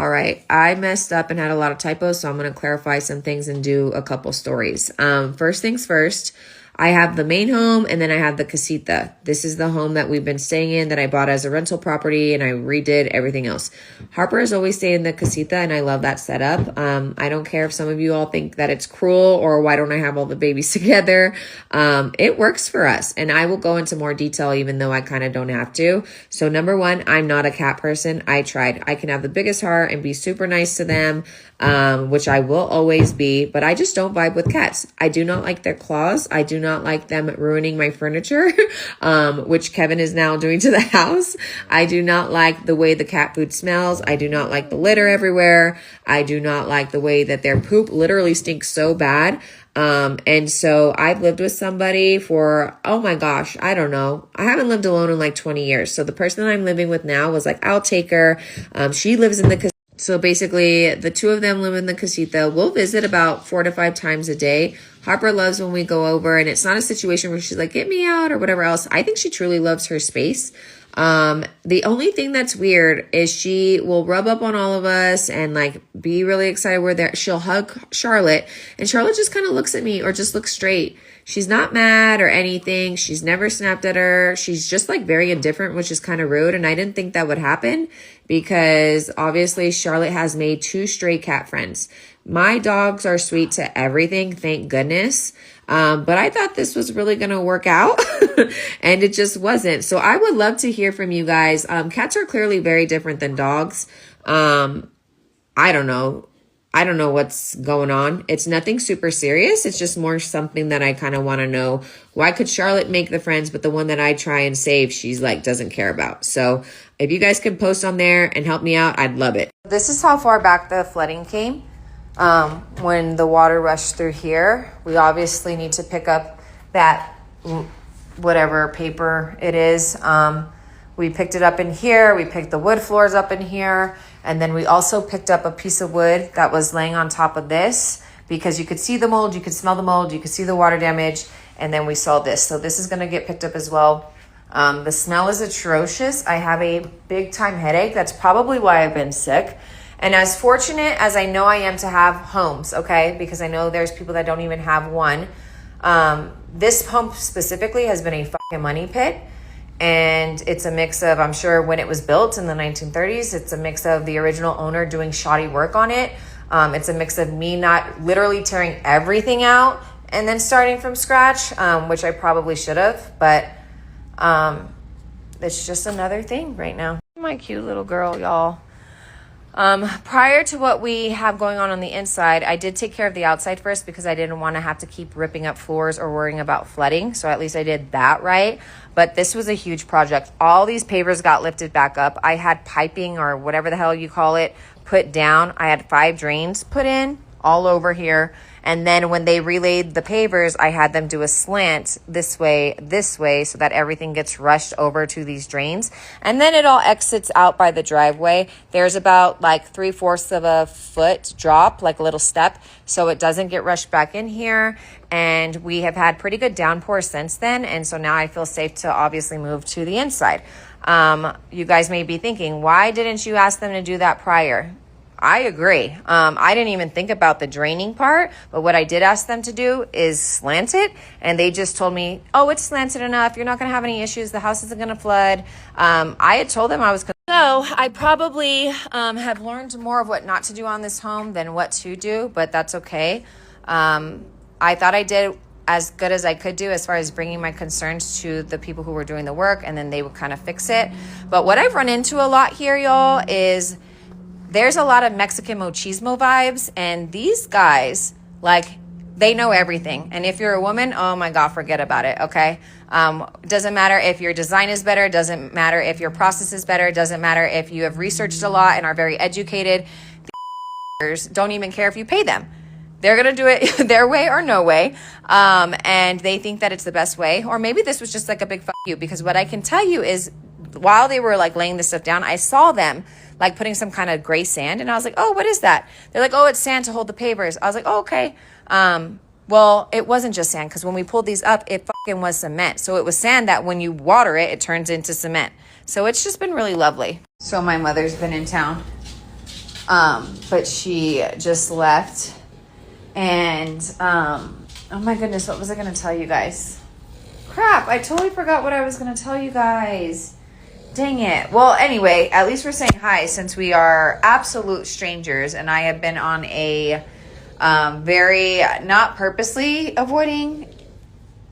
All right, I messed up and had a lot of typos, so I'm going to clarify some things and do a couple stories. First things first, I have the main home and then I have the casita. This is the home that we've been staying in that I bought as a rental property, and I redid everything else. Harper has always stayed in the casita, and I love that setup. I don't care if some of you all think that it's cruel or why don't I have all the babies together. It works for us, and I will go into more detail even though I kind of don't have to. So number one, I'm not a cat person. I tried. I can have the biggest heart and be super nice to them, which I will always be, but I just don't vibe with cats. I do not like their claws. I do not like them ruining my furniture, which Kevin is now doing to the house. I do not like the way the cat food smells. I do not like the litter everywhere. I do not like the way that their poop literally stinks so bad. And so I've lived with somebody for, oh my gosh, I don't know. I haven't lived alone in like 20 years. So the person that I'm living with now was like, I'll take her. She lives in the So basically, the two of them live in the casita. We'll visit about 4 to 5 times a day. Harper loves when we go over, and it's not a situation where she's like, get me out or whatever else. I think she truly loves her space. The only thing that's weird is she will rub up on all of us and like be really excited we're there. She'll hug Charlotte, and Charlotte just kind of looks at me or just looks straight. She's not mad or anything. She's never snapped at her. She's just like very indifferent, which is kind of rude. And I didn't think that would happen because obviously Charlotte has made 2 stray cat friends. My dogs are sweet to everything, thank goodness. But I thought this was really going to work out and it just wasn't. So I would love to hear from you guys. Cats are clearly very different than dogs. I don't know. I don't know what's going on. It's nothing super serious. It's just more something that I kind of want to know. Why could Charlotte make the friends, but the one that I try and save, she's like, doesn't care about. So if you guys can post on there and help me out, I'd love it. This is how far back the flooding came. When the water rushed through here, we obviously need to pick up that whatever paper it is. We picked it up in here. We picked the wood floors up in here. And then we also picked up a piece of wood that was laying on top of this because you could see the mold, you could smell the mold, you could see the water damage. And then we saw this. So this is going to get picked up as well. The smell is atrocious. I have a big time headache. That's probably why I've been sick. And as fortunate as I know I am to have homes, okay, because I know there's people that don't even have one. This home specifically has been a fucking money pit. And it's a mix of, I'm sure when it was built in the 1930s, it's a mix of the original owner doing shoddy work on it. It's a mix of me not literally tearing everything out and then starting from scratch, which I probably should have. But it's just another thing right now. My cute little girl, y'all. Prior to what we have going on the inside, I did take care of the outside first because I didn't want to have to keep ripping up floors or worrying about flooding. So at least I did that right. But this was a huge project. All these pavers got lifted back up. I had piping or whatever the hell you call it put down. I had 5 drains put in all over here. And then when they relayed the pavers, I had them do a slant this way, so that everything gets rushed over to these drains. And then it all exits out by the driveway. There's about like 3/4 of a foot drop, like a little step, so it doesn't get rushed back in here. And we have had pretty good downpour since then. And so now I feel safe to obviously move to the inside. You guys may be thinking, why didn't you ask them to do that prior? I agree. I didn't even think about the draining part, but what I did ask them to do is slant it. And they just told me, oh, it's slanted enough. You're not going to have any issues. The house isn't going to flood. I had told them I was. So I probably have learned more of what not to do on this home than what to do, but that's okay. I thought I did as good as I could do as far as bringing my concerns to the people who were doing the work, and then they would kind of fix it. But what I've run into a lot here, y'all, is there's a lot of Mexican machismo vibes, and these guys, like, they know everything. And if you're a woman, oh my God, forget about it, okay? Doesn't matter if your design is better, doesn't matter if your process is better, doesn't matter if you have researched a lot and are very educated. These don't even care if you pay them. They're going to do it their way or no way. And they think that it's the best way. Or maybe this was just like a big fuck you, because what I can tell you is while they were like laying this stuff down, I saw them like putting some kind of gray sand. And I was like, oh, what is that? They're like, oh, it's sand to hold the pavers. I was like, oh, okay. Well, it wasn't just sand, because when we pulled these up, it fucking was cement. So it was sand that when you water it, it turns into cement. So it's just been really lovely. So my mother's been in town. But she just left. And, oh my goodness, what was I going to tell you guys? Crap, I totally forgot what I was going to tell you guys. Dang it. Well, anyway, at least we're saying hi since we are absolute strangers. And I have been on a very, not purposely avoiding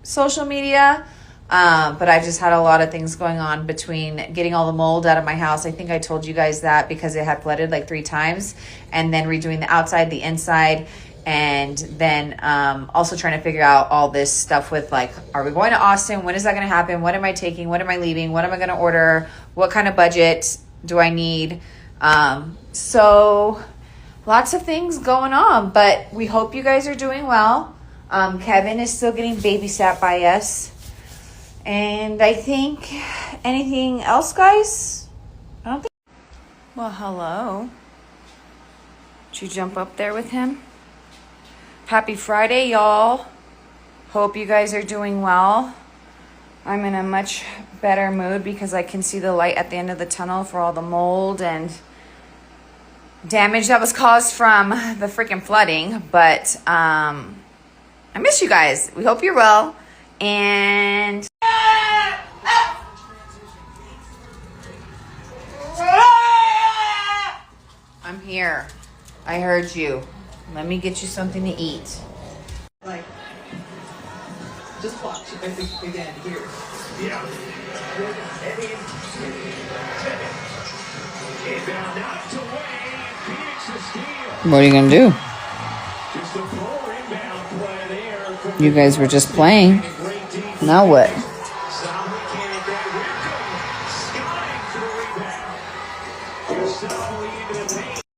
social media, but I've just had a lot of things going on between getting all the mold out of my house. I think I told you guys that because it had flooded like 3 times, and then redoing the outside, the inside, and then also trying to figure out all this stuff with like, are we going to Austin? When is that going to happen? What am I taking? What am I leaving? What am I going to order? What kind of budget do I need? So lots of things going on, but we hope you guys are doing well. Kevin is still getting babysat by us. And I think anything else, guys? I don't think. Well, hello. Did you jump up there with him? Happy Friday, y'all. Hope you guys are doing well. I'm in a much better mood because I can see the light at the end of the tunnel for all the mold and damage that was caused from the freaking flooding. But I miss you guys. We hope you're well. And I'm here. I heard you. Let me get you something to eat. Like, just watch. I think again here. Yeah. What are you gonna do? You guys were just playing. Now what?